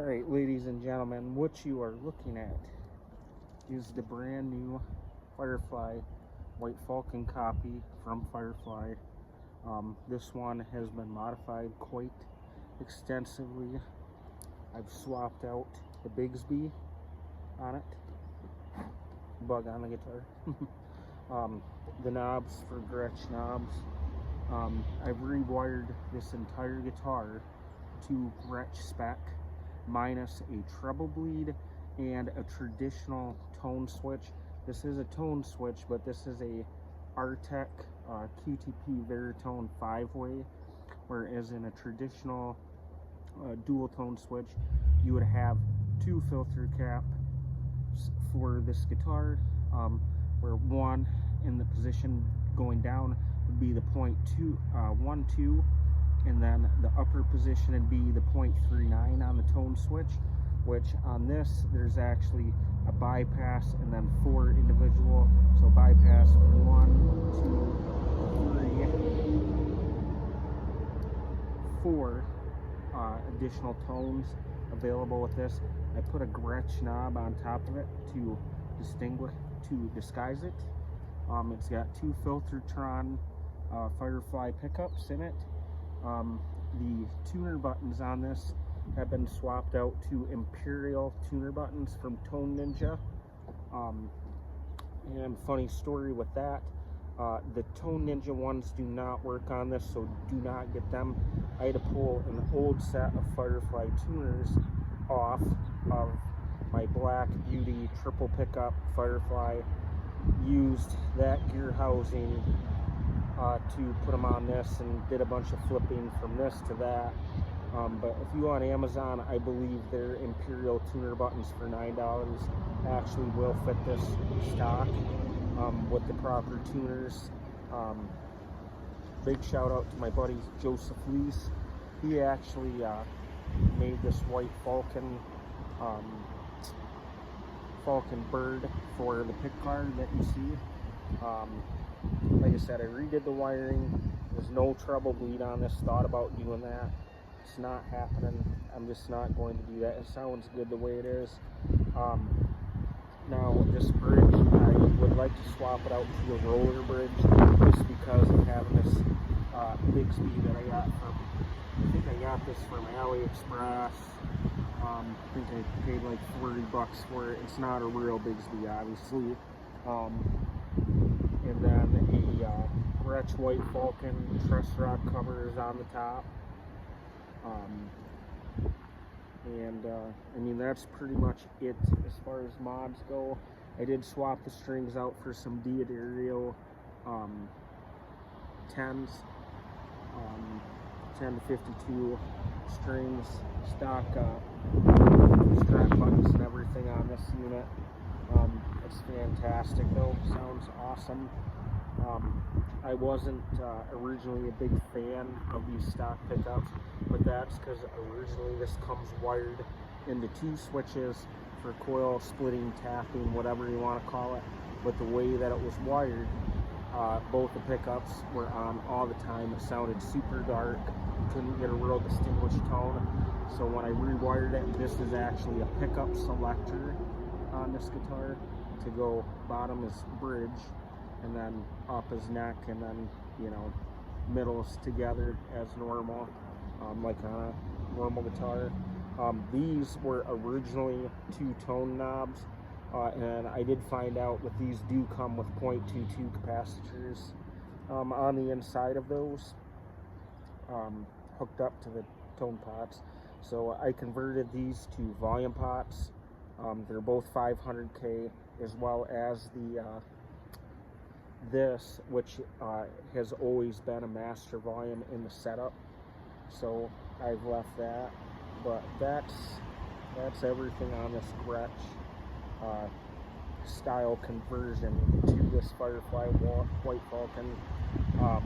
Alright, ladies and gentlemen, what you are looking at is the brand new Firefly White Falcon copy from Firefly. This one has been modified quite extensively. I've swapped out the Bigsby on it, bug on the guitar, the knobs for Gretsch knobs. I've rewired this entire guitar to Gretsch spec, minus a treble bleed and a traditional tone switch. This is a tone switch, but this is a Artec QTP Veritone 5-way, whereas in a traditional dual tone switch you would have two filter caps for this guitar, where one in the position going down would be the 0.12, and then the upper position would be the 0.39 on the tone switch, which on this there's actually a bypass and then 4 individual, so bypass 1, 2, 3, 4 additional tones available with this. I put a Gretsch knob on top of it to disguise it. It's got 2 Filtertron Firefly pickups in it. The tuner buttons on this have been swapped out to Imperial tuner buttons from Tone Ninja. And funny story with that, the Tone Ninja ones do not work on this, so do not get them. I had to pull an old set of Firefly tuners off of my Black Beauty triple pickup Firefly, used that gear housing to put them on this, and did a bunch of flipping from this to that. But if you on Amazon, I believe their Imperial tuner buttons for $9 actually will fit this stock with the proper tuners. Big shout out to my buddy Joseph Leese. He actually made this white Falcon bird for the pick guard that you see. Like I said, I redid the wiring. There's no treble bleed on this. Thought about doing that. It's not happening. I'm just not going to do that. It sounds good the way it is. Now this bridge, I would like to swap it out to a roller bridge, just because of having this Bigsby that I got from, I think I got this from AliExpress. I think I paid like $40 for it. It's not a real Bigsby, obviously. And then a Gretsch White Falcon truss rod cover is on the top. I mean, that's pretty much it as far as mods go. I did swap the strings out for some Diodario 10s, 10 to 52 strings, stock strap buttons and everything on this unit. It's fantastic though, sounds awesome. I wasn't originally a big fan of these stock pickups, but that's because originally this comes wired into 2 switches for coil splitting, tapping, whatever you want to call it. But the way that it was wired, both the pickups were on all the time. It sounded super dark, couldn't get a real distinguished tone. So when I rewired it, this is actually a pickup selector on this guitar. To go bottom is bridge, and then up is neck, and then, you know, middle is together as normal, like on a normal guitar. These were originally 2 tone knobs, and I did find out that these do come with 0.22 capacitors on the inside of those, hooked up to the tone pots. So I converted these to volume pots. They're both 500K, as well as the this, which has always been a master volume in the setup, so I've left that. But that's everything on this Gretsch style conversion to this Firefly White Falcon. I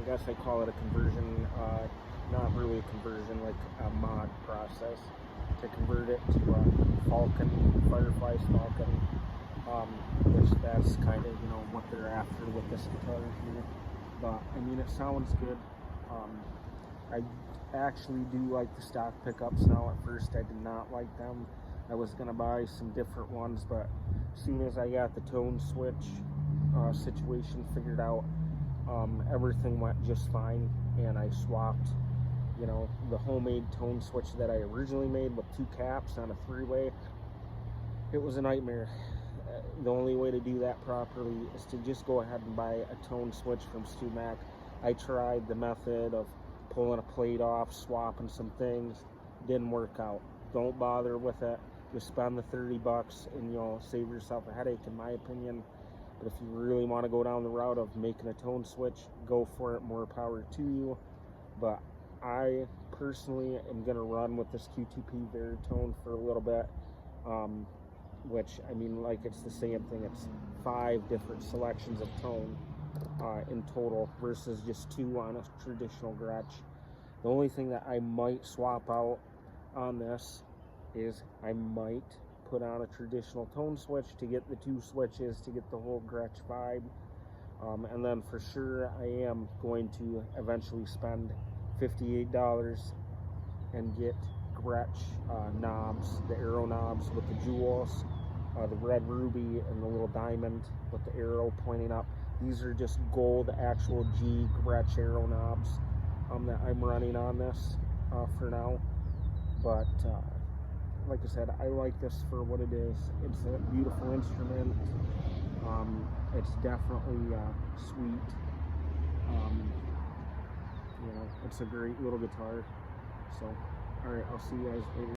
guess I call it a conversion, not really a conversion, like a mod process to convert it to a Falcon, Firefly's Falcon, which that's kind of, you know, what they're after with this guitar here. But I mean, it sounds good. I actually do like the stock pickups now. At first I did not like them. I was gonna buy some different ones, but as soon as I got the tone switch situation figured out, everything went just fine, and I swapped, you know, the homemade tone switch that I originally made with 2 caps on a 3-way. It was a nightmare. The only way to do that properly is to just go ahead and buy a tone switch from StuMac. I tried the method of pulling a plate off, swapping some things, didn't work out. Don't bother with it. Just spend the 30 bucks and you'll save yourself a headache, in my opinion. But if you really want to go down the route of making a tone switch, go for it. More power to you. But I personally am going to run with this Q2P Veritone for a little bit. Which, I mean, like, it's the same thing. It's 5 different selections of tone in total versus just 2 on a traditional Gretsch. The only thing that I might swap out on this is I might put on a traditional tone switch to get the 2 switches to get the whole Gretsch vibe. And then for sure I am going to eventually spend $58 and get Gretsch knobs, the arrow knobs with the jewels, the red ruby and the little diamond with the arrow pointing up. These are just gold actual G Gretsch arrow knobs that I'm running on this for now. But like I said, I like this for what it is. It's a beautiful instrument. It's definitely sweet. You know, it's a great little guitar. So, all right, I'll see you guys later.